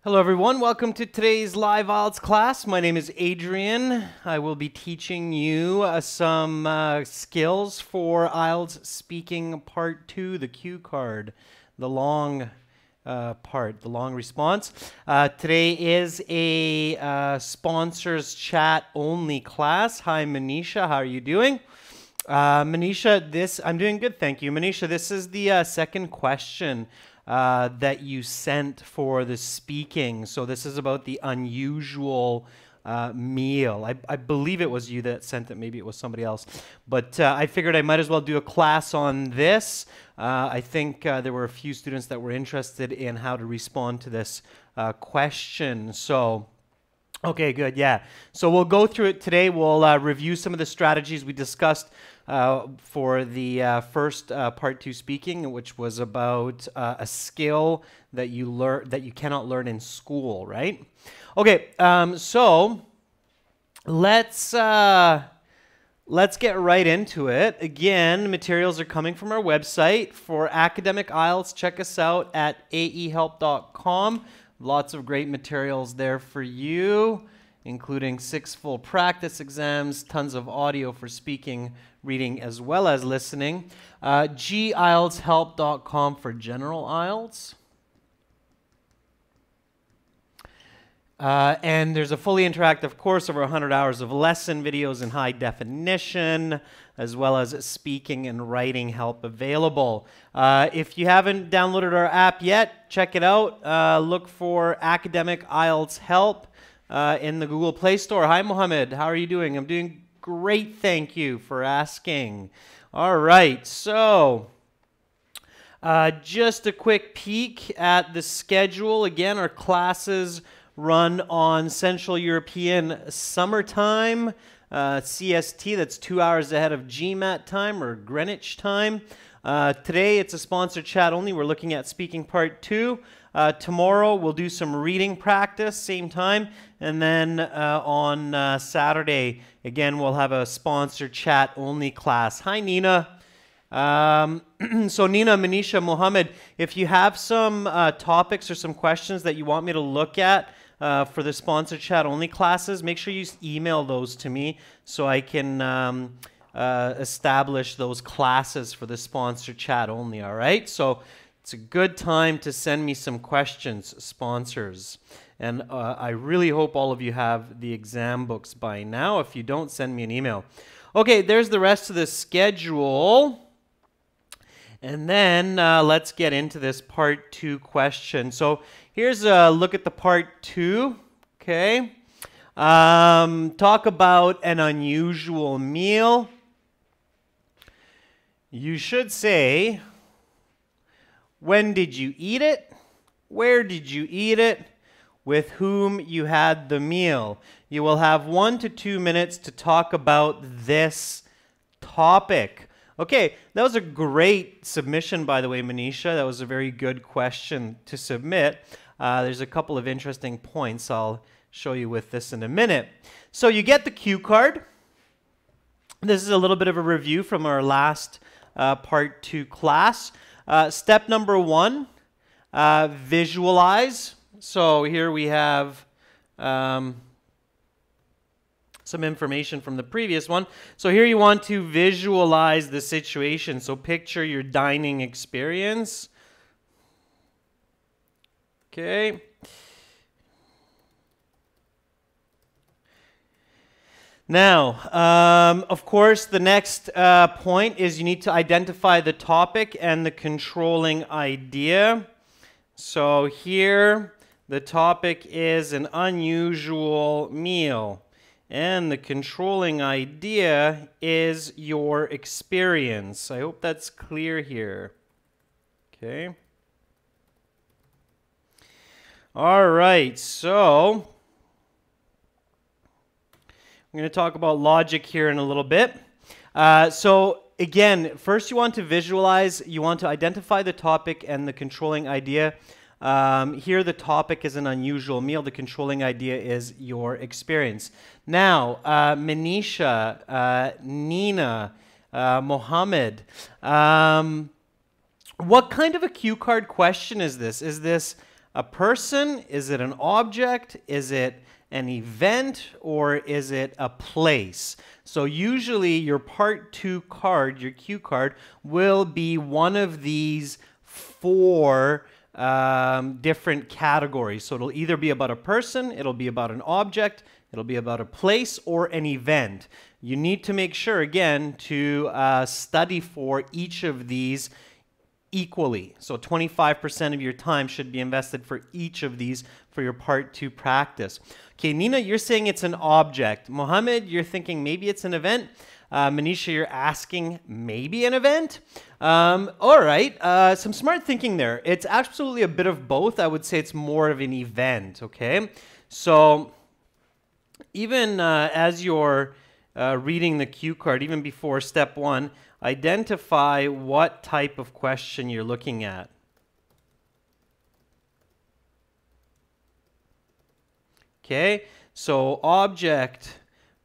Hello everyone, welcome to today's live IELTS class. My name is Adrian. I will be teaching you some skills for IELTS speaking part 2, the cue card, the long part, the long response. Today is a sponsors chat only class. Hi Manisha, how are you doing? Manisha, I'm doing good, thank you. Manisha, this is the second question that you sent for the speaking. So this is about the unusual meal. I believe it was you that sent it. Maybe it was somebody else. But I figured I might as well do a class on this. I think there were a few students that were interested in how to respond to this question. So, okay, good, yeah. So we'll go through it today. We'll review some of the strategies we discussed for the first part 2 speaking, which was about a skill that you cannot learn in school, right? Okay, so let's get right into it. Again, materials are coming from our website. For academic IELTS, check us out at aehelp.com. Lots of great materials there for you, including 6 full practice exams, tons of audio for speaking, reading, as well as listening. gieltshelp.com for general IELTS. And there's a fully interactive course, over 100 hours of lesson videos in high definition, as well as speaking and writing help available. If you haven't downloaded our app yet, check it out. Look for Academic IELTS Help in the Google Play Store. Hi, Mohammed. How are you doing? I'm doing great. Thank you for asking. All right. So just a quick peek at the schedule. Again, our classes run on Central European Summertime, CST. That's 2 hours ahead of GMAT time or Greenwich time. Today, it's a sponsored chat only. We're looking at speaking part 2. Tomorrow, we'll do some reading practice, same time. And then on Saturday, again, we'll have a sponsored chat only class. Hi, Nina. So Nina, Manisha, Mohammed, if you have some topics or some questions that you want me to look at for the sponsored chat only classes, make sure you email those to me so I can establish those classes for the sponsored chat only, all right? So it's a good time to send me some questions, sponsors. And I really hope all of you have the exam books by now. If you don't, send me an email. Okay, there's the rest of the schedule. And then let's get into this part 2 question. So here's a look at the part 2, okay? Talk about an unusual meal. You should say, when did you eat it? Where did you eat it? With whom you had the meal. You will have 1 to 2 minutes to talk about this topic. Okay, that was a great submission, by the way, Manisha. That was a very good question to submit. There's a couple of interesting points I'll show you with this in a minute. So you get the cue card. This is a little bit of a review from our last part 2 class. Step number 1, visualize. So here we have some information from the previous one. So here you want to visualize the situation. So picture your dining experience. Okay. Now, of course, the next point is you need to identify the topic and the controlling idea. So here, the topic is an unusual meal. And the controlling idea is your experience. I hope that's clear here. Okay. All right, so I'm going to talk about logic here in a little bit. So again, first you want to visualize, you want to identify the topic and the controlling idea. Here the topic is an unusual meal. The controlling idea is your experience. Now, Manisha, Nina, Mohammed, what kind of a cue card question is this? Is this a person? Is it an object? Is it an event? Or is it a place? So usually your part 2 card, your cue card, will be one of these 4 different categories. So it'll either be about a person, it'll be about an object, it'll be about a place, or an event. You need to make sure, again, to study for each of these equally. So 25% of your time should be invested for each of these for your part 2 practice. Okay, Nina, you're saying it's an object. Mohammed, you're thinking maybe it's an event. Manisha, you're asking maybe an event. All right, some smart thinking there. It's absolutely a bit of both. I would say it's more of an event, okay? So even as you're reading the cue card, even before step 1, identify what type of question you're looking at. Okay, so object,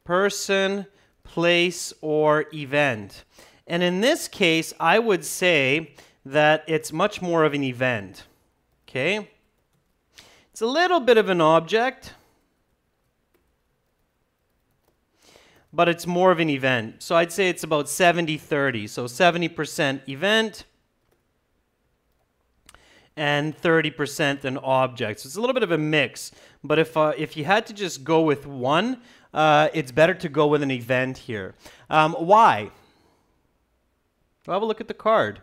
person, place, or event. And in this case, I would say that it's much more of an event. Okay, it's a little bit of an object, but it's more of an event. So I'd say it's about 70-30. So 70% event and 30% an object. So it's a little bit of a mix. But if you had to just go with one, it's better to go with an event here. Why? Well, have a look at the card.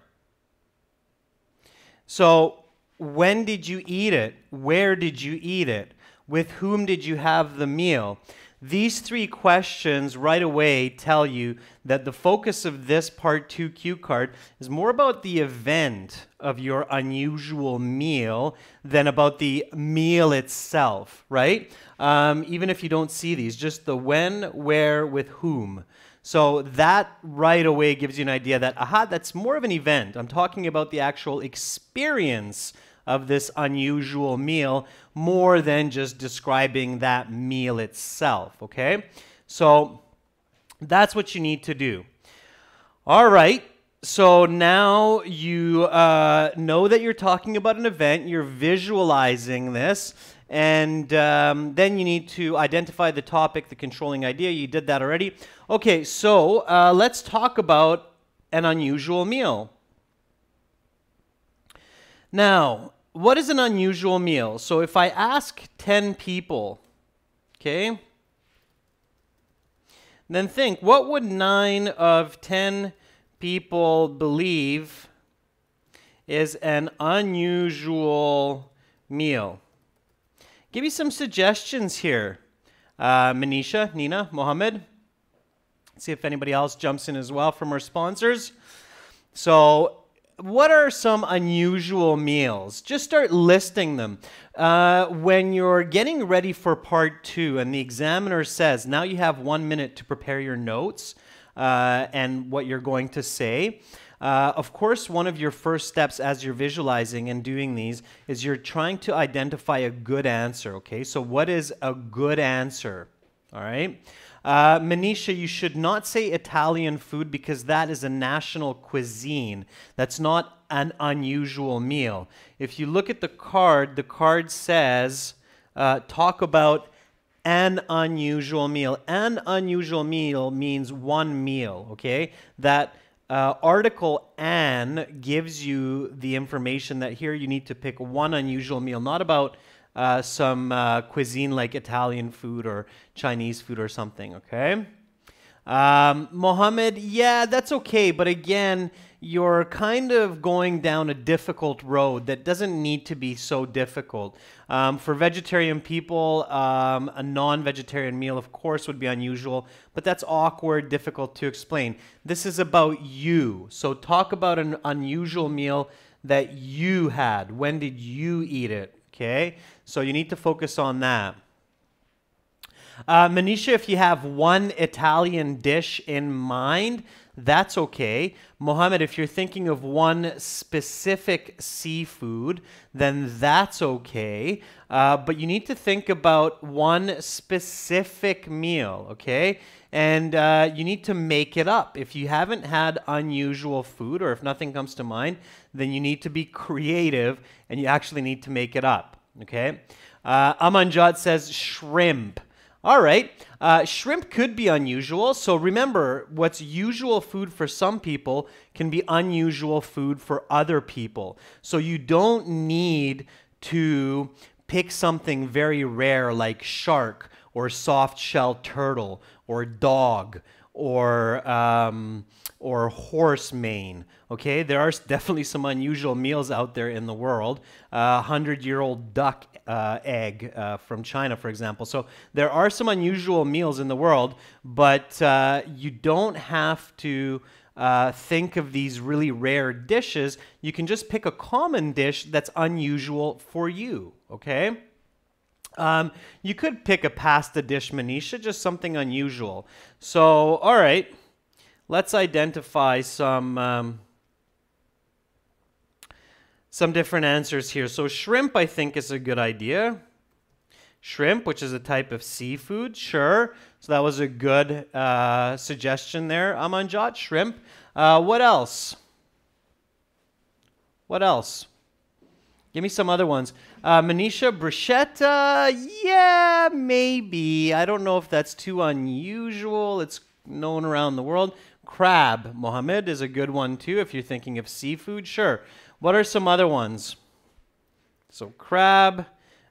So when did you eat it? Where did you eat it? With whom did you have the meal? These 3 questions right away tell you that the focus of this part 2 cue card is more about the event of your unusual meal than about the meal itself, right? Even if you don't see these, just the when, where, with whom. So that right away gives you an idea that, aha, that's more of an event. I'm talking about the actual experience of this unusual meal more than just describing that meal itself, okay? So that's what you need to do. All right, so now you know that you're talking about an event, you're visualizing this, and then you need to identify the topic, the controlling idea. You did that already. Okay, so let's talk about an unusual meal. Now, what is an unusual meal? So if I ask 10 people, okay, then think, what would 9 of 10 people believe is an unusual meal? Give me some suggestions here. Manisha, Nina, Mohammed. See if anybody else jumps in as well from our sponsors. So what are some unusual meals? Just start listing them. When you're getting ready for part 2 and the examiner says, now you have 1 minute to prepare your notes and what you're going to say. Of course, one of your first steps as you're visualizing and doing these is you're trying to identify a good answer, okay? So what is a good answer, all right? Manisha, you should not say Italian food because that is a national cuisine. That's not an unusual meal. If you look at the card says, talk about an unusual meal. An unusual meal means one meal, okay? That article an gives you the information that here you need to pick one unusual meal, not about some cuisine like Italian food or Chinese food or something, okay? Mohammed, yeah, that's okay, but again, you're kind of going down a difficult road that doesn't need to be so difficult. For vegetarian people, a non-vegetarian meal, of course, would be unusual, but that's awkward, difficult to explain. This is about you, so talk about an unusual meal that you had. When did you eat it? Okay, so you need to focus on that. Manisha, if you have one Italian dish in mind, that's okay. Mohammed, if you're thinking of one specific seafood, then that's okay. But you need to think about one specific meal, okay? And you need to make it up. If you haven't had unusual food, or if nothing comes to mind, then you need to be creative and you actually need to make it up, okay? Amanjad says shrimp. All right, shrimp could be unusual. So remember, what's usual food for some people can be unusual food for other people. So you don't need to pick something very rare like shark or soft-shell turtle or dog or horse mane. Okay, there are definitely some unusual meals out there in the world. 100-year-old duck egg from China, for example. So there are some unusual meals in the world, but you don't have to think of these really rare dishes. You can just pick a common dish that's unusual for you, okay? You could pick a pasta dish, Manisha, just something unusual. So, all right, let's identify some different answers here. So shrimp, I think, is a good idea. Shrimp, which is a type of seafood, sure. So that was a good suggestion there, Amanjot, shrimp. What else? What else? Give me some other ones. Manisha, bruschetta, yeah, maybe. I don't know if that's too unusual. It's known around the world. Crab, Mohammed, is a good one too if you're thinking of seafood, sure. What are some other ones? So crab,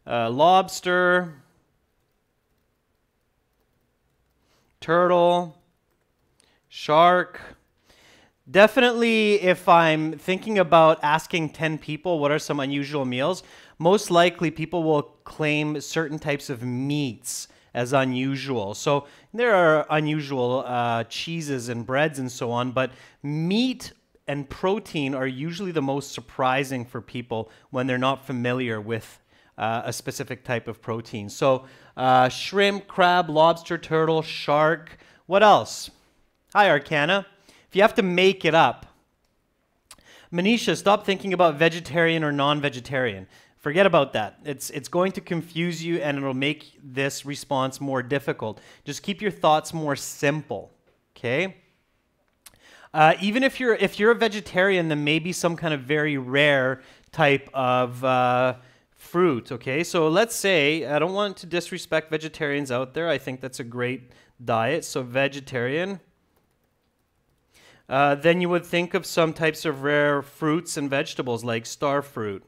lobster, turtle, shark. Definitely, if I'm thinking about asking 10 people what are some unusual meals, most likely people will claim certain types of meats as unusual. So there are unusual cheeses and breads and so on, but meat and protein are usually the most surprising for people when they're not familiar with a specific type of protein. So shrimp, crab, lobster, turtle, shark. What else? Hi, Arcana. If you have to make it up. Manisha, stop thinking about vegetarian or non-vegetarian. Forget about that. It's going to confuse you and it'll make this response more difficult. Just keep your thoughts more simple, okay? Even if you're a vegetarian, then maybe some kind of very rare type of fruit, okay? So let's say, I don't want to disrespect vegetarians out there. I think that's a great diet. So vegetarian. Then you would think of some types of rare fruits and vegetables like star fruit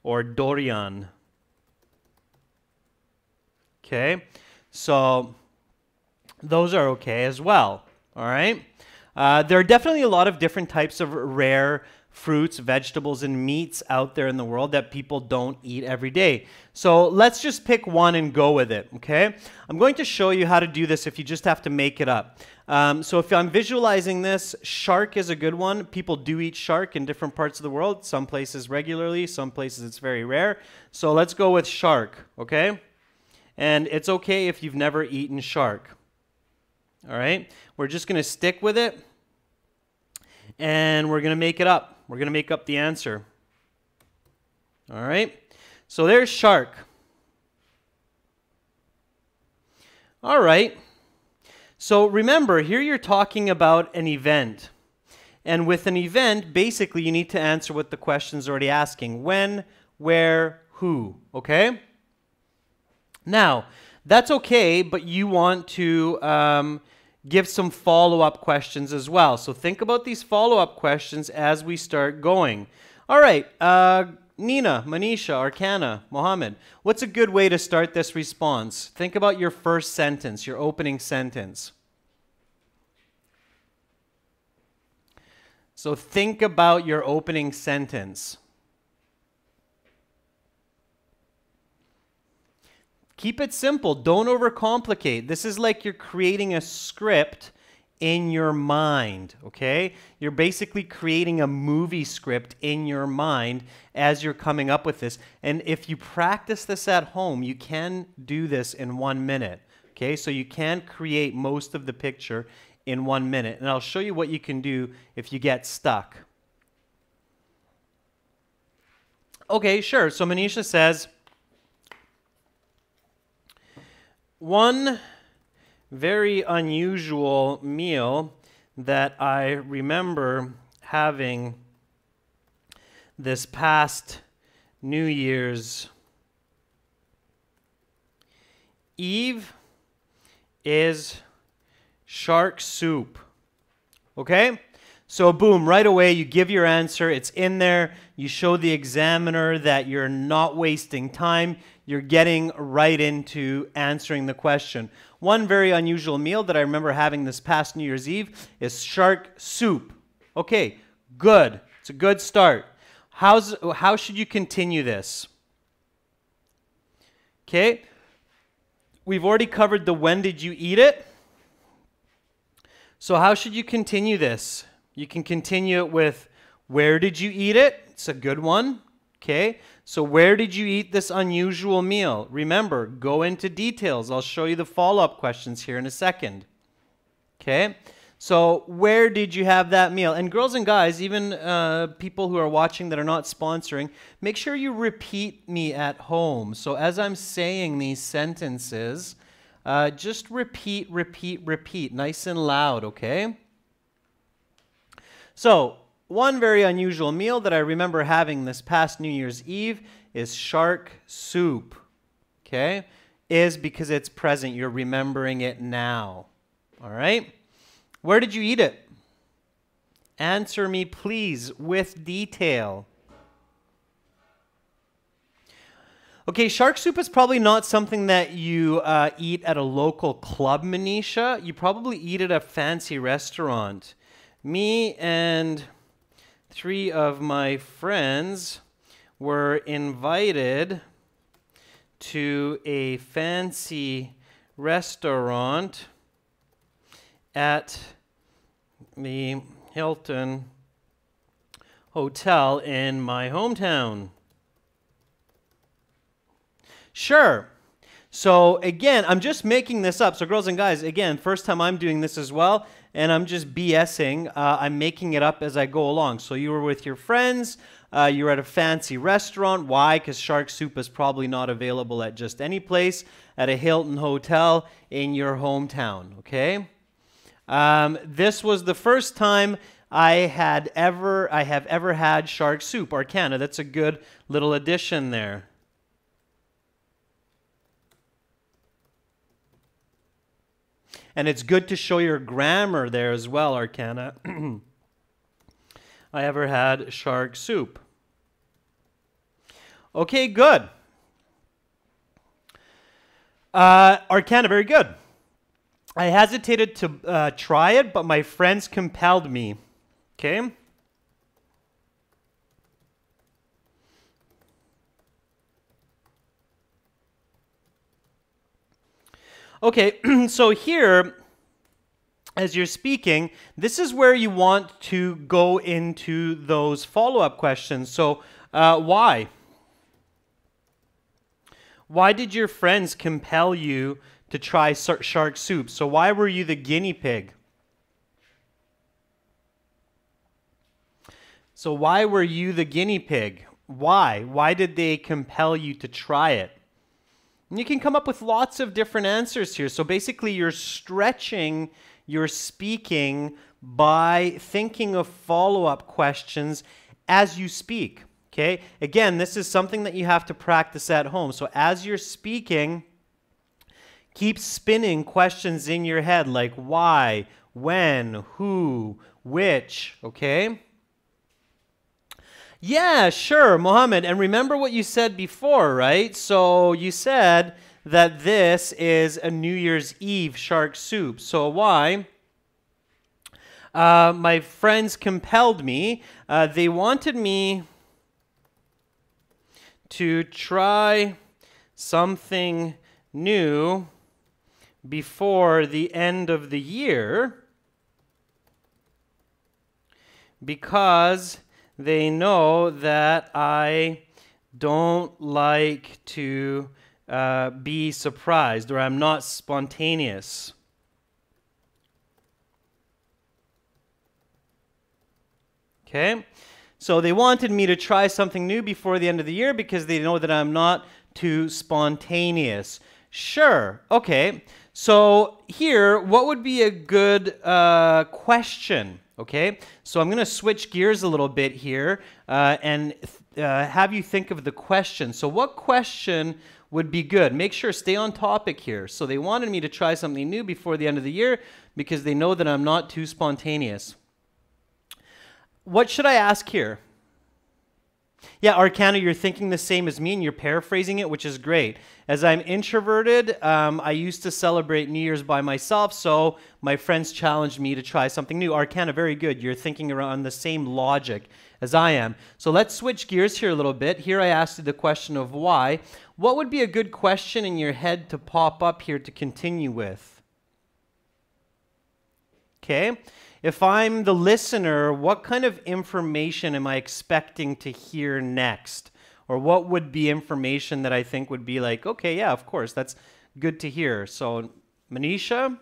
or durian. Okay, so those are okay as well, all right? There are definitely a lot of different types of rare fruits, vegetables, and meats out there in the world that people don't eat every day. So let's just pick one and go with it, okay? I'm going to show you how to do this if you just have to make it up. So if I'm visualizing this, shark is a good one. People do eat shark in different parts of the world. Some places regularly, some places it's very rare. So let's go with shark, okay? And it's okay if you've never eaten shark. All right? We're just going to stick with it, and we're going to make it up. We're going to make up the answer. All right? So there's shark. All right. So remember, here you're talking about an event. And with an event, basically you need to answer what the question's already asking. When, where, who, okay? Now, that's okay, but you want to give some follow-up questions as well. So think about these follow-up questions as we start going. All right, Nina, Manisha, Arcana, Mohammed, what's a good way to start this response? Think about your first sentence, your opening sentence. So think about your opening sentence. Keep it simple. Don't overcomplicate. This is like you're creating a script in your mind, okay? You're basically creating a movie script in your mind as you're coming up with this. And if you practice this at home, you can do this in 1 minute, okay? So you can create most of the picture in 1 minute. And I'll show you what you can do if you get stuck. Okay, sure. So Manisha says, one very unusual meal that I remember having this past New Year's Eve is shark soup. Okay? So boom, right away you give your answer. It's in there. You show the examiner that you're not wasting time. You're getting right into answering the question. One very unusual meal that I remember having this past New Year's Eve is shark soup. Okay, good. It's a good start. How should you continue this? Okay. We've already covered the when did you eat it. So how should you continue this? You can continue it with where did you eat it? It's a good one. Okay. So where did you eat this unusual meal? Remember, go into details. I'll show you the follow-up questions here in a second. Okay. So where did you have that meal? And girls and guys, even people who are watching that are not sponsoring, make sure you repeat me at home. So as I'm saying these sentences, just repeat, nice and loud, okay? So one very unusual meal that I remember having this past New Year's Eve is shark soup, okay? Is because it's present. You're remembering it now, all right? Where did you eat it? Answer me, please, with detail. Okay, shark soup is probably not something that you eat at a local club, Manisha. You probably eat at a fancy restaurant. Me and 3 of my friends were invited to a fancy restaurant at the Hilton Hotel in my hometown. Sure. So again, I'm just making this up. So girls and guys, again, first time I'm doing this as well, and I'm just BSing. I'm making it up as I go along. So you were with your friends. You're at a fancy restaurant. Why? Because shark soup is probably not available at just any place, at a Hilton Hotel in your hometown, okay? This was the first time I have ever had shark soup. Arcana, that's a good little addition there. And it's good to show your grammar there as well, Arcana. I ever had shark soup. Okay, good. Arcana, very good. I hesitated to try it, but my friends compelled me. Okay? Okay, so here, as you're speaking, this is where you want to go into those follow-up questions. So, why? Why did your friends compel you to try shark soup? So why were you the guinea pig? So why were you the guinea pig? Why? Why did they compel you to try it? And you can come up with lots of different answers here. So basically you're stretching your speaking by thinking of follow-up questions as you speak. Okay? Again, this is something that you have to practice at home. So as you're speaking, keep spinning questions in your head like why, when, who, which, okay? Yeah, sure, Mohammed. And remember what you said before, right? So you said that this is a New Year's Eve shark soup. So why? My friends compelled me. They wanted me to try something new before the end of the year because they know that I don't like to be surprised, or I'm not spontaneous. Okay? So they wanted me to try something new before the end of the year because they know that I'm not too spontaneous. Sure. Okay. So here, what would be a good question? Okay. So I'm going to switch gears a little bit here and have you think of the question. So what question would be good? Make sure, stay on topic here. So they wanted me to try something new before the end of the year because they know that I'm not too spontaneous. What should I ask here? Yeah, Arcana, you're thinking the same as me and you're paraphrasing it, which is great. As I'm introverted, I used to celebrate New Year's by myself, so my friends challenged me to try something new. Arcana, very good. You're thinking around the same logic as I am. So let's switch gears here a little bit. Here I asked you the question of why. What would be a good question in your head to pop up here to continue with? Okay. If I'm the listener, what kind of information am I expecting to hear next? Or what would be information that I think would be like, okay, yeah, of course, that's good to hear. So, Manisha,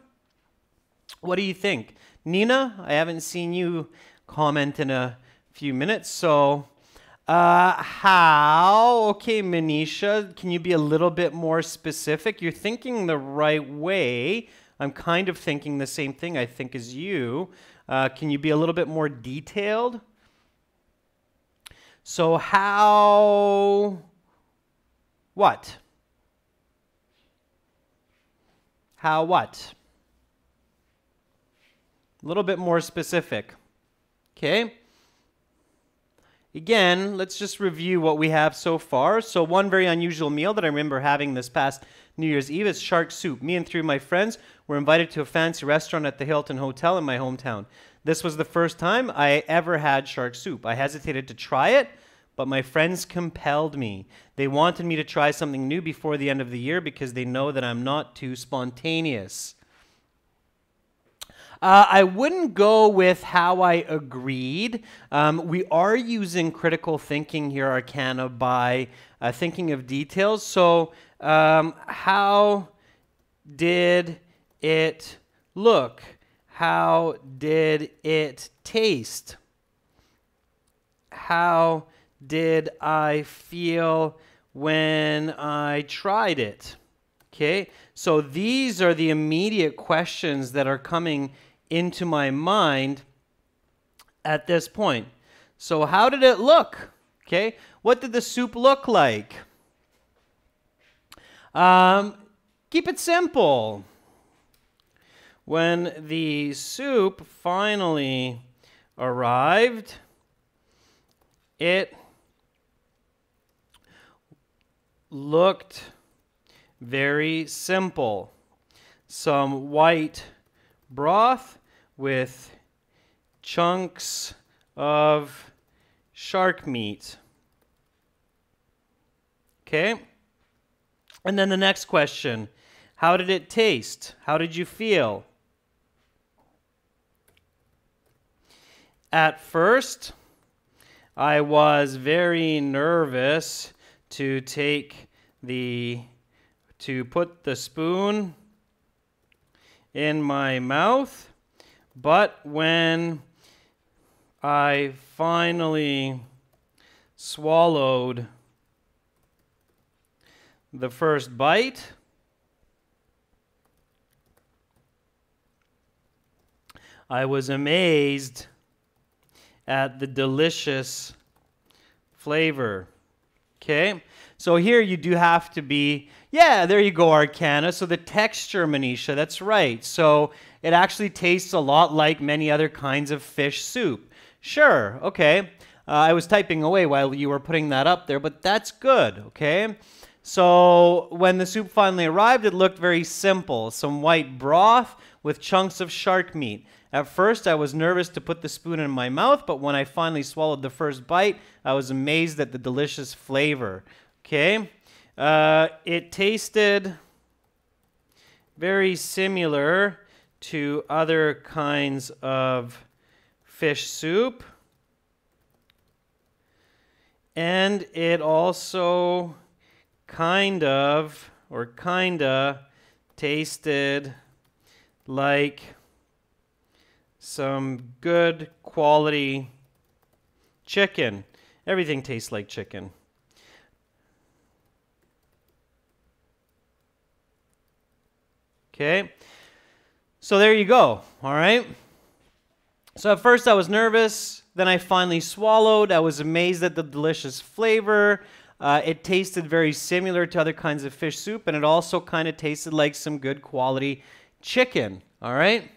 what do you think? Nina, I haven't seen you comment in a few minutes. So, how? Okay, Manisha, can you be a little bit more specific? You're thinking the right way. I'm kind of thinking the same thing, I think, as you. Can you be a little bit more detailed? So how, what? How what? A little bit more specific. Okay. Again, let's just review what we have so far. So one very unusual meal that I remember having this past New Year's Eve is shark soup. Me and 3 of my friends were invited to a fancy restaurant at the Hilton Hotel in my hometown. This was the first time I ever had shark soup. I hesitated to try it, but my friends compelled me. They wanted me to try something new before the end of the year because they know that I'm not too spontaneous. I wouldn't go with how I agreed. We are using critical thinking here, Arcana, by thinking of details. So how did it look? How did it taste? How did I feel when I tried it? Okay, so these are the immediate questions that are coming into my mind at this point. So how did it look? Okay, what did the soup look like? Keep it simple. When the soup finally arrived, it looked very simple. Some white broth with chunks of shark meat. Okay? And then the next question, how did it taste? How did you feel? At first, I was very nervous to put the spoon in my mouth, but when I finally swallowed the first bite, I was amazed at the delicious flavor. Okay, so here you do have to be, yeah, there you go, Arcana. So the texture, Manisha, that's right. So it actually tastes a lot like many other kinds of fish soup. Sure, okay. I was typing away while you were putting that up there, but that's good, okay? So when the soup finally arrived, it looked very simple. Some white broth with chunks of shark meat. At first, I was nervous to put the spoon in my mouth, but when I finally swallowed the first bite, I was amazed at the delicious flavor. Okay? It tasted very similar to other kinds of fish soup. And it also kinda tasted like some good quality Chicken. Everything tastes like chicken. Okay. So there you go. All right. So at first I was nervous. Then I finally swallowed. I was amazed at the delicious flavor. It tasted very similar to other kinds of fish soup, and it also kind of tasted like some good quality chicken. All right.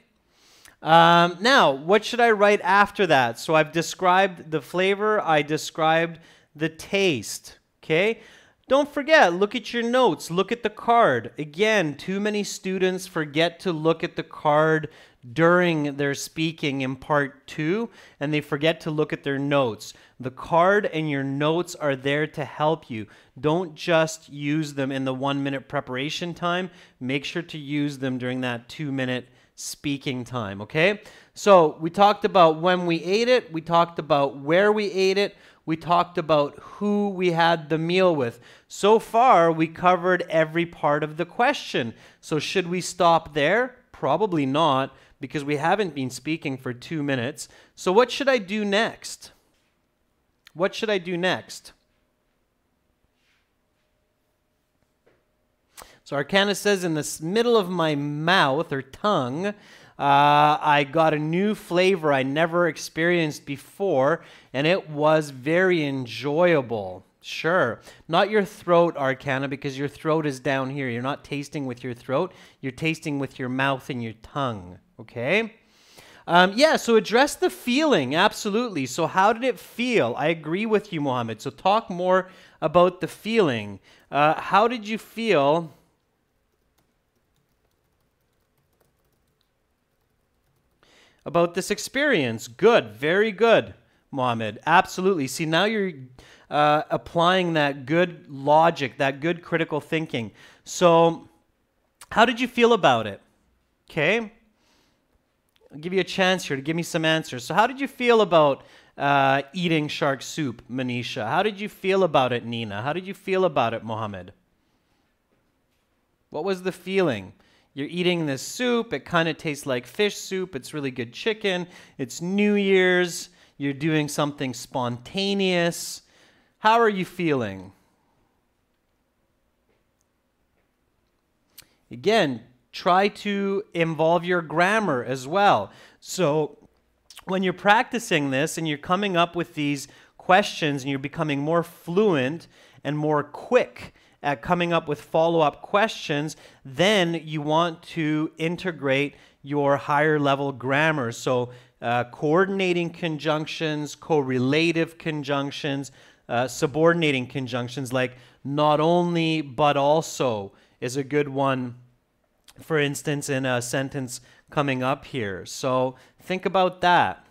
Now, what should I write after that? So I've described the flavor. I described the taste. Okay. Don't forget, look at your notes. Look at the card. Again, too many students forget to look at the card during their speaking in part 2, and they forget to look at their notes. The card and your notes are there to help you. Don't just use them in the 1-minute preparation time. Make sure to use them during that 2-minute speaking time, okay? So we talked about when we ate it. We talked about where we ate it. We talked about who we had the meal with. So far, we covered every part of the question. So should we stop there? Probably not, because we haven't been speaking for 2 minutes. So what should I do next? What should I do next? So Arcana says, in the middle of my mouth or tongue, I got a new flavor I never experienced before, and it was very enjoyable. Sure. Not your throat, Arcana, because your throat is down here. You're not tasting with your throat. You're tasting with your mouth and your tongue. Okay? Yeah, so address the feeling. Absolutely. So how did it feel? I agree with you, Mohammed. So talk more about the feeling. How did you feel about this experience? Good. Very good, Mohammed. Absolutely. See, now you're applying that good logic, that good critical thinking. So how did you feel about it? Okay. I'll give you a chance here to give me some answers. So how did you feel about eating shark soup, Manisha? How did you feel about it, Nina? How did you feel about it, Mohammed? What was the feeling? You're eating this soup. It kind of tastes like fish soup. It's really good chicken. It's New Year's. You're doing something spontaneous. How are you feeling? Again, try to involve your grammar as well. So when you're practicing this and you're coming up with these questions and you're becoming more fluent and more quick at coming up with follow-up questions, then you want to integrate your higher level grammar. So coordinating conjunctions, correlative conjunctions, subordinating conjunctions like not only but also is a good one, for instance, in a sentence coming up here. So think about that.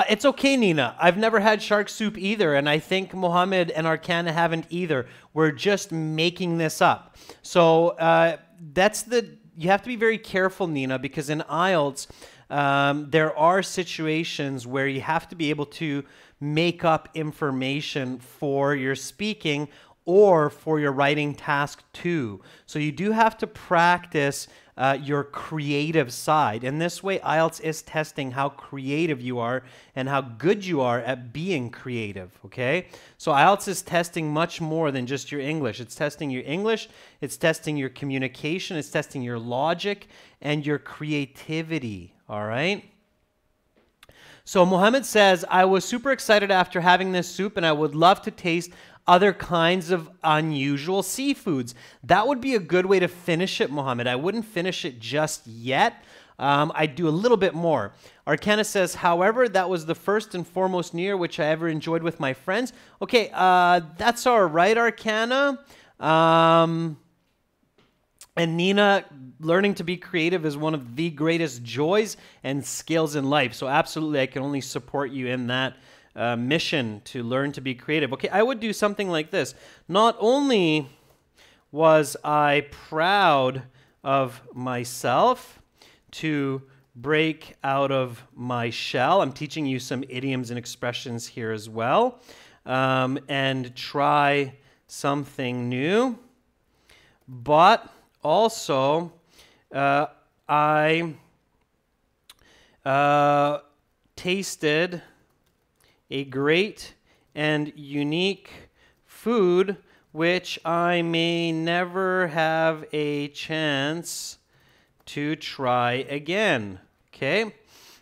It's okay, Nina. I've never had shark soup either, and I think Mohammed and Arcana haven't either. We're just making this up. So you have to be very careful, Nina, because in IELTS, there are situations where you have to be able to make up information for your speaking or for your writing task too. So you do have to practice your creative side. And this way, IELTS is testing how creative you are and how good you are at being creative, okay? So IELTS is testing much more than just your English. It's testing your English, it's testing your communication, it's testing your logic and your creativity, all right? So Mohammed says, I was super excited after having this soup and I would love to taste other kinds of unusual seafoods. That would be a good way to finish it, Mohammed. I wouldn't finish it just yet. I'd do a little bit more. Arcana says, however, that was the first and foremost New Year which I ever enjoyed with my friends. Okay, that's all right, Arcana. And Nina, learning to be creative is one of the greatest joys and skills in life. So absolutely, I can only support you in that mission to learn to be creative. Okay, I would do something like this. Not only was I proud of myself to break out of my shell, I'm teaching you some idioms and expressions here as well, and try something new, but also, I tasted a great and unique food which I may never have a chance to try again. Okay?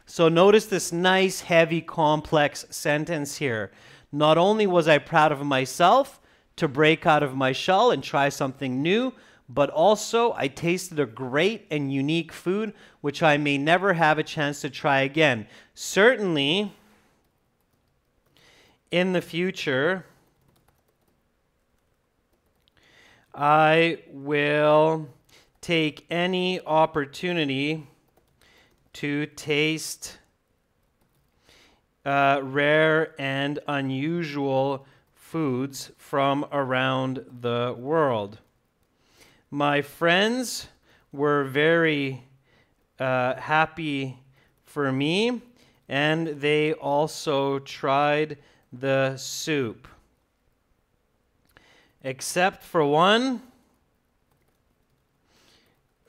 So notice this nice, heavy, complex sentence here. Not only was I proud of myself to break out of my shell and try something new, but also I tasted a great and unique food which I may never have a chance to try again. Certainly, in the future, I will take any opportunity to taste rare and unusual foods from around the world. My friends were very happy for me, and they also tried the soup. Except for one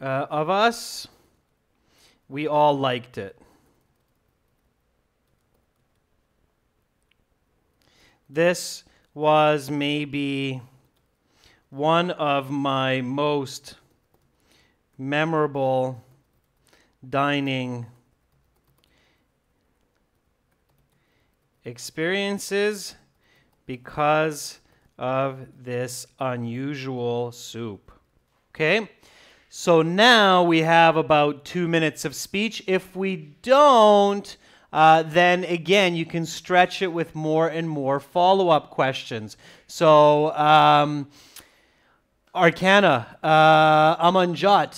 of us, we all liked it. This was maybe one of my most memorable dining experiences because of this unusual soup. Okay? So now we have about 2 minutes of speech. If we don't, then again, you can stretch it with more and more follow-up questions. So, Arcana, Amanjot,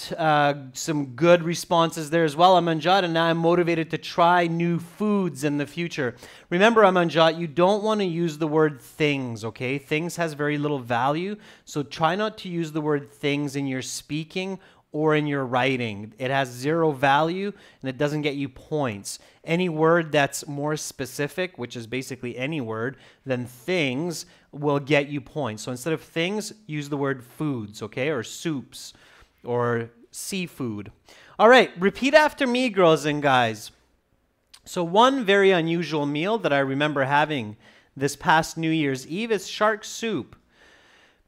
some good responses there as well, Amanjot, and now I'm motivated to try new foods in the future. Remember, Amanjot, you don't want to use the word things, okay? Things has very little value, so try not to use the word things in your speaking or in your writing. It has zero value, and it doesn't get you points. Any word that's more specific, which is basically any word, than things, will get you points. So instead of things, use the word foods, okay? Or soups, or seafood. All right, repeat after me, girls and guys. So one very unusual meal that I remember having this past New Year's Eve is shark soup.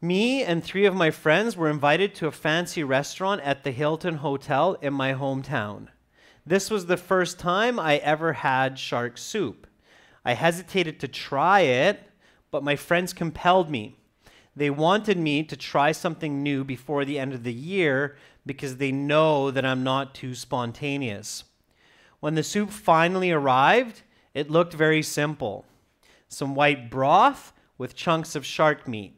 Me and 3 of my friends were invited to a fancy restaurant at the Hilton Hotel in my hometown. This was the first time I ever had shark soup. I hesitated to try it, but my friends compelled me. They wanted me to try something new before the end of the year because they know that I'm not too spontaneous. When the soup finally arrived, it looked very simple. Some white broth with chunks of shark meat.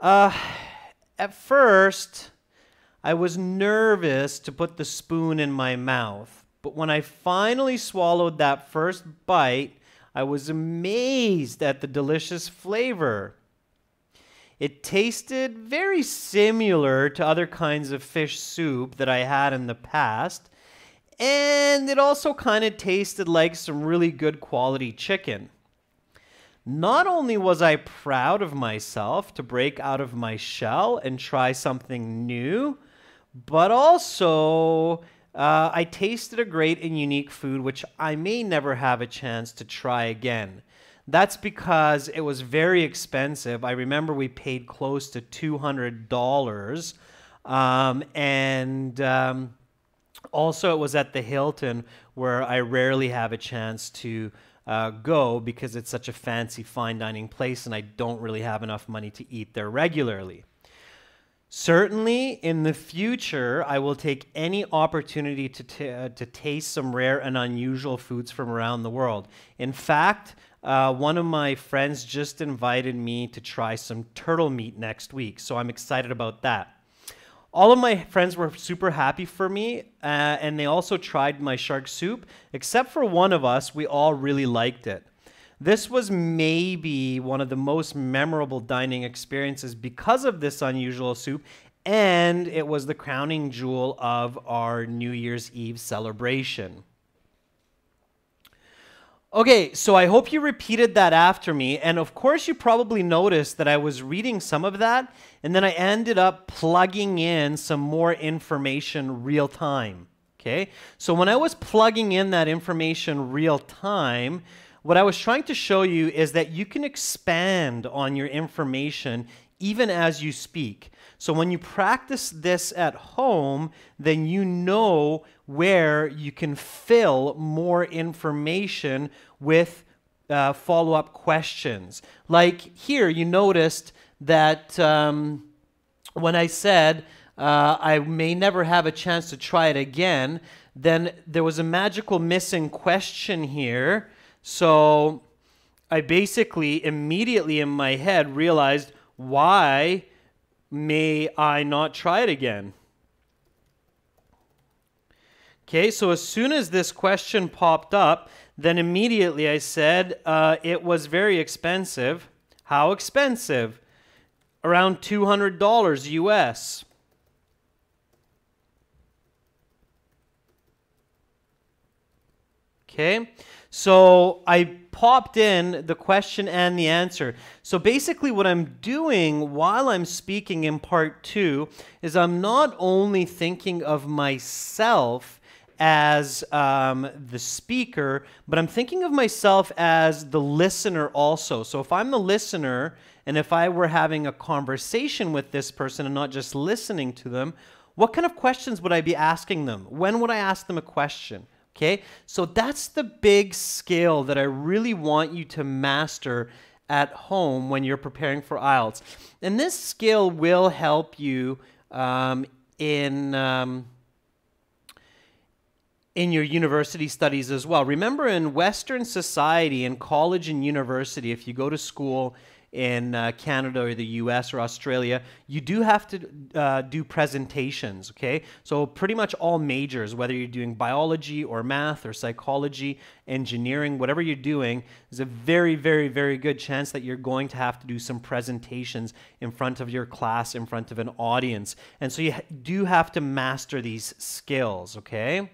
At first, I was nervous to put the spoon in my mouth, but when I finally swallowed that first bite, I was amazed at the delicious flavor. It tasted very similar to other kinds of fish soup that I had in the past, and it also kind of tasted like some really good quality chicken. Not only was I proud of myself to break out of my shell and try something new, but also I tasted a great and unique food which I may never have a chance to try again. That's because it was very expensive. I remember we paid close to $200, and also it was at the Hilton, where I rarely have a chance to go because it's such a fancy fine dining place and I don't really have enough money to eat there regularly. Certainly, in the future, I will take any opportunity to taste some rare and unusual foods from around the world. In fact, one of my friends just invited me to try some turtle meat next week, so I'm excited about that. All of my friends were super happy for me, and they also tried my shark soup. Except for one of us, we all really liked it. This was maybe one of the most memorable dining experiences because of this unusual soup, and it was the crowning jewel of our New Year's Eve celebration. Okay, so I hope you repeated that after me. And of course, you probably noticed that I was reading some of that, and then I ended up plugging in some more information real time. Okay, so when I was plugging in that information real time, what I was trying to show you is that you can expand on your information even as you speak. So when you practice this at home, then you know where you can fill more information with follow-up questions. Like here, you noticed that when I said I may never have a chance to try it again, then there was a magical missing question here. So I basically immediately in my head realized, why may I not try it again? Okay, so as soon as this question popped up, then immediately I said it was very expensive. How expensive? Around $200 US. Okay, so I popped in the question and the answer. So basically what I'm doing while I'm speaking in part 2 is I'm not only thinking of myself as the speaker, but I'm thinking of myself as the listener also. So if I'm the listener, and if I were having a conversation with this person and not just listening to them, what kind of questions would I be asking them? When would I ask them a question? Okay, so that's the big skill that I really want you to master at home when you're preparing for IELTS. And this skill will help you in your university studies as well. Remember, in Western society, in college and university, if you go to school in Canada or the US or Australia, you do have to do presentations, okay? So pretty much all majors, whether you're doing biology or math or psychology, engineering, whatever you're doing, there's a very, very, very good chance that you're going to have to do some presentations in front of your class, in front of an audience. And so you do have to master these skills, okay?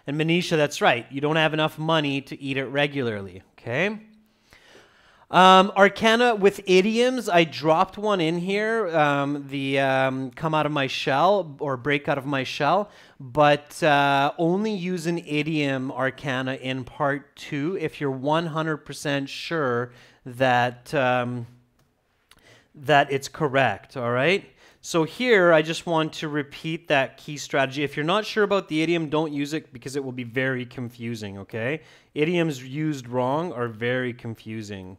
And Manisha, that's right. You don't have enough money to eat it regularly, okay? Arcana with idioms, I dropped one in here, come out of my shell or break out of my shell, but only use an idiom arcana in part 2 if you're 100% sure that, that it's correct, all right? So here, I just want to repeat that key strategy. If you're not sure about the idiom, don't use it because it will be very confusing, okay? Idioms used wrong are very confusing.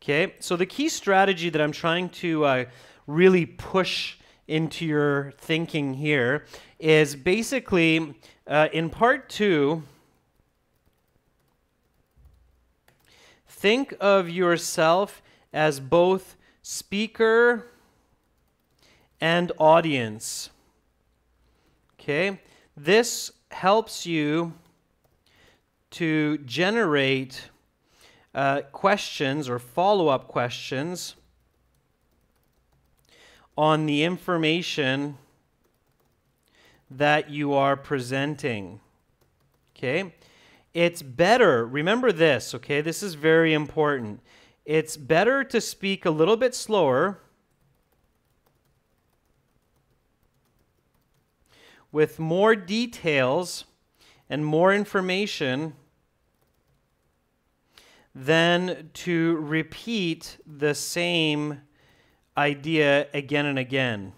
Okay, so the key strategy that I'm trying to really push into your thinking here is basically in part 2, think of yourself as both speaker and audience. Okay, this helps you to generate questions or follow-up questions on the information that you are presenting. Okay? It's better, remember this, okay? This is very important. It's better to speak a little bit slower with more details and more information than to repeat the same idea again and again.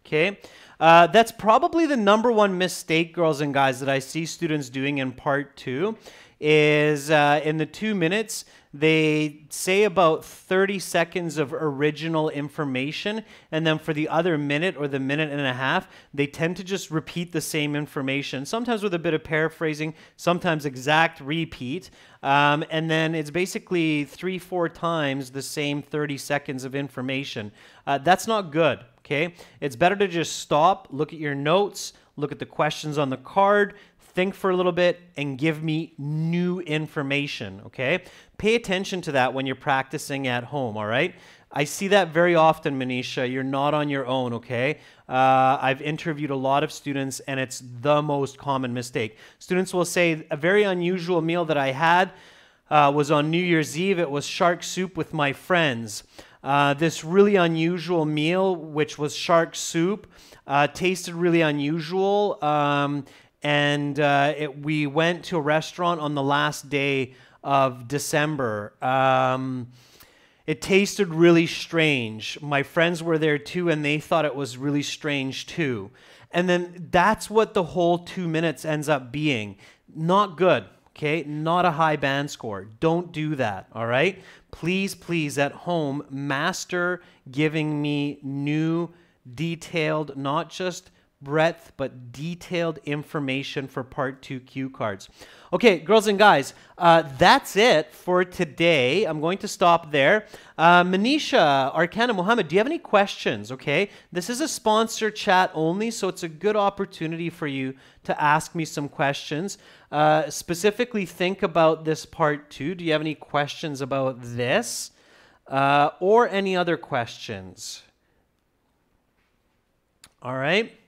Okay? That's probably the #1 mistake, girls and guys, that I see students doing in part 2 is in the 2 minutes, they say about 30 seconds of original information, and then for the other minute or the minute and a half, they tend to just repeat the same information, sometimes with a bit of paraphrasing, sometimes exact repeat, and then it's basically 3-4 times the same 30 seconds of information. That's not good, okay? It's better to just stop, look at your notes, look at the questions on the card, think for a little bit, and give me new information, okay? Pay attention to that when you're practicing at home, all right? I see that very often, Manisha. You're not on your own, okay? I've interviewed a lot of students, and it's the most common mistake. Students will say, a very unusual meal that I had was on New Year's Eve. It was shark soup with my friends. This really unusual meal, which was shark soup, tasted really unusual, we went to a restaurant on the last day of December. It tasted really strange. My friends were there too, and they thought it was really strange too. And then that's what the whole 2 minutes ends up being. Not good, okay? Not a high band score. Don't do that, all right? Please, please, at home, master giving me new, detailed, not just breadth, but detailed information for Part 2 cue cards. Okay, girls and guys, that's it for today. I'm going to stop there. Manisha, Arcana, Mohammed, do you have any questions? Okay, this is a sponsor chat only, so it's a good opportunity for you to ask me some questions. Specifically, think about this Part 2. Do you have any questions about this or any other questions? All right.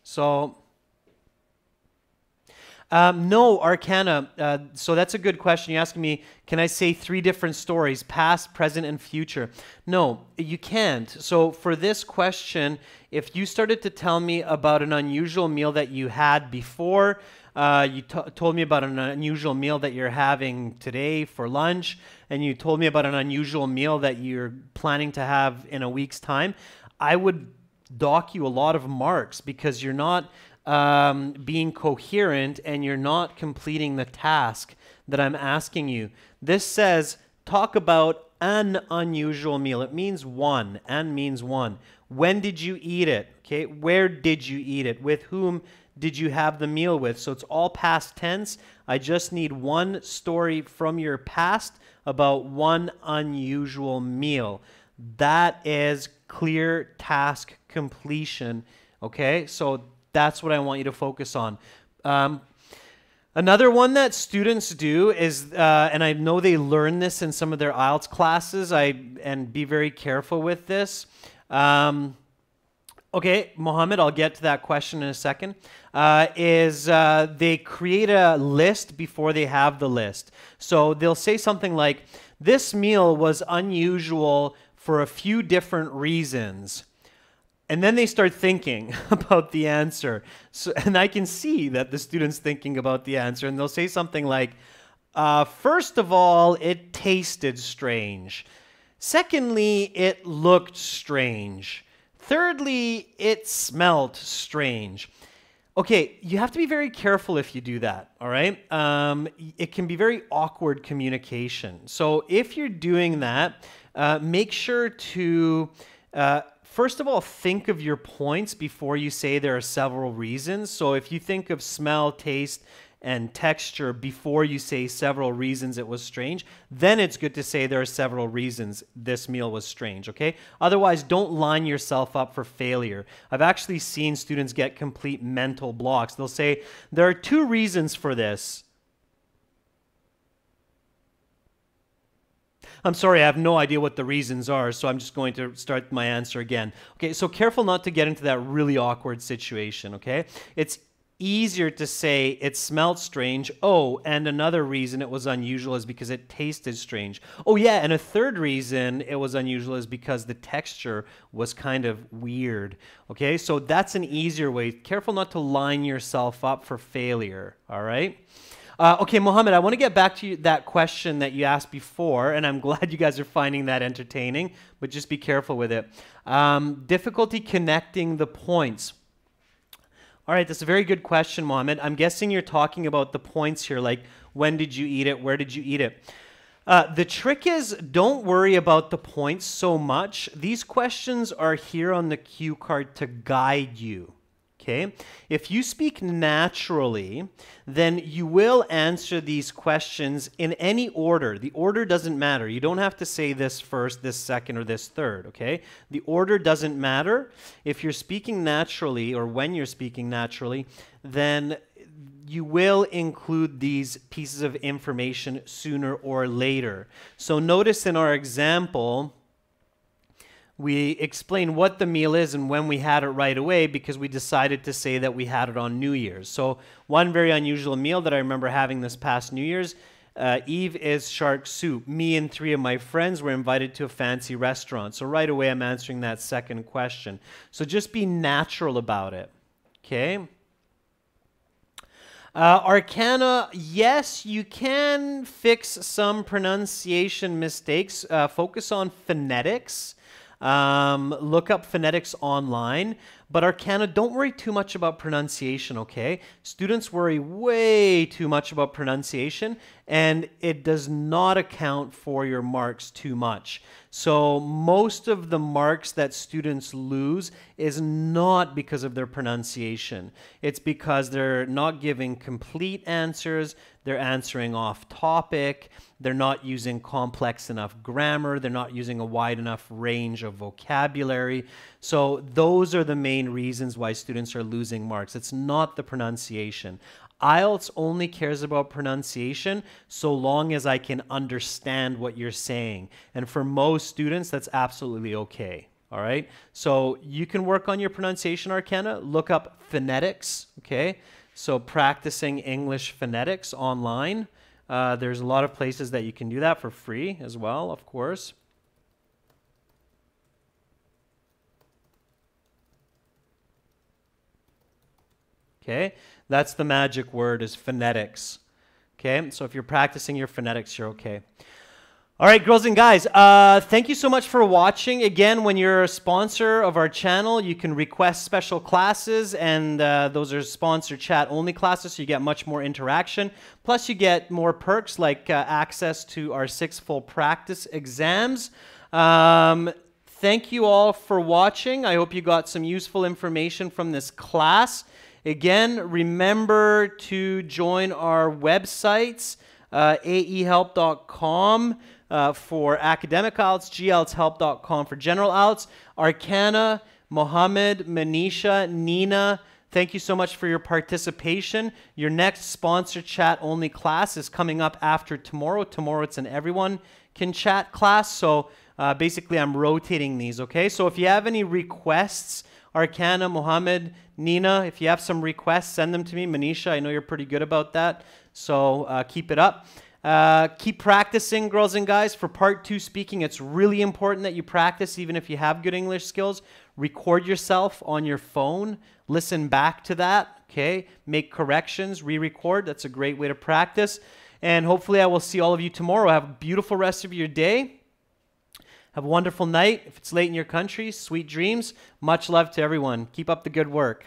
So, no, Arcana. So that's a good question. You're asking me, can I say 3 different stories, past, present, and future? No, you can't. So for this question, if you started to tell me about an unusual meal that you had before, you told me about an unusual meal that you're having today for lunch, and you told me about an unusual meal that you're planning to have in a week's time, I would dock you a lot of marks because you're not being coherent and you're not completing the task that I'm asking you. This says, talk about an unusual meal. It means one. An means one. When did you eat it? Okay, where did you eat it? With whom did you have the meal with? So it's all past tense. I just need one story from your past about one unusual meal. That is clear task completion, okay? So that's what I want you to focus on. Another one that students do is, and I know they learn this in some of their IELTS classes, and be very careful with this. Okay, Mohammed, I'll get to that question in a second, they create a list before they have the list. So they'll say something like, this meal was unusual for a few different reasons. And then they start thinking about the answer. So, and I can see that the student's thinking about the answer. And they'll say something like, first of all, it tasted strange. Secondly, it looked strange. Thirdly, it smelled strange. Okay, you have to be very careful if you do that, all right? It can be very awkward communication. So if you're doing that, make sure to, first of all, think of your points before you say there are several reasons. So if you think of smell, taste, and texture before you say several reasons it was strange, then it's good to say there are several reasons this meal was strange, okay? Otherwise, don't line yourself up for failure. I've actually seen students get complete mental blocks. They'll say, there are 2 reasons for this. I'm sorry, I have no idea what the reasons are, so I'm just going to start my answer again. Okay, so careful not to get into that really awkward situation, okay? It's easier to say it smelled strange. Oh, and another reason it was unusual is because it tasted strange. Oh yeah, and a third reason it was unusual is because the texture was kind of weird. Okay, so that's an easier way. Careful not to line yourself up for failure, all right? Okay, Mohammed, I want to get back to that question that you asked before, and I'm glad you guys are finding that entertaining, but just be careful with it. Difficulty connecting the points. All right, that's a very good question, Mohammed. I'm guessing you're talking about the points here, like when did you eat it, where did you eat it? The trick is, don't worry about the points so much. These questions are here on the cue card to guide you. Okay? If you speak naturally, then you will answer these questions in any order. The order doesn't matter. You don't have to say this first, this second, or this third, okay? The order doesn't matter. If you're speaking naturally, or when you're speaking naturally, then you will include these pieces of information sooner or later. So notice in our example, we explain what the meal is and when we had it right away because we decided to say that we had it on New Year's. So one very unusual meal that I remember having this past New Year's Eve is shark soup. Me and 3 of my friends were invited to a fancy restaurant. So right away I'm answering that second question. So just be natural about it, okay? Arcana, yes, you can fix some pronunciation mistakes. Focus on phonetics. Look up phonetics online. But Arcana, don't worry too much about pronunciation, okay? Students worry way too much about pronunciation, and it does not account for your marks too much. So most of the marks that students lose is not because of their pronunciation. It's because they're not giving complete answers, they're answering off topic, they're not using complex enough grammar, they're not using a wide enough range of vocabulary. So those are the main reasons why students are losing marks. It's not the pronunciation. IELTS only cares about pronunciation so long as I can understand what you're saying. And for most students, that's absolutely okay. All right? So you can work on your pronunciation, Arcana. Look up phonetics, okay? So practicing English phonetics online. There's a lot of places that you can do that for free as well, of course. Okay, that's the magic word is phonetics. Okay, so if you're practicing your phonetics, you're okay. All right, girls and guys, thank you so much for watching. Again, when you're a sponsor of our channel, you can request special classes, and those are sponsor chat-only classes, so you get much more interaction. Plus, you get more perks like access to our 6 full practice exams. Thank you all for watching. I hope you got some useful information from this class. Again, remember to join our websites, aehelp.com for academic IELTS, gltshelp.com for general IELTS. Arcana, Mohammed, Manisha, Nina, thank you so much for your participation. Your next sponsor chat only class is coming up after tomorrow. Tomorrow it's an everyone can chat class. So basically I'm rotating these, okay? So if you have any requests, Arcana, Mohammed, Nina, if you have some requests, send them to me. Manisha, I know you're pretty good about that, so keep it up. Keep practicing, girls and guys. For part 2 speaking, it's really important that you practice even if you have good English skills. Record yourself on your phone. Listen back to that, okay? Make corrections, re-record. That's a great way to practice. And hopefully I will see all of you tomorrow. Have a beautiful rest of your day. Have a wonderful night. If it's late in your country, sweet dreams. Much love to everyone. Keep up the good work.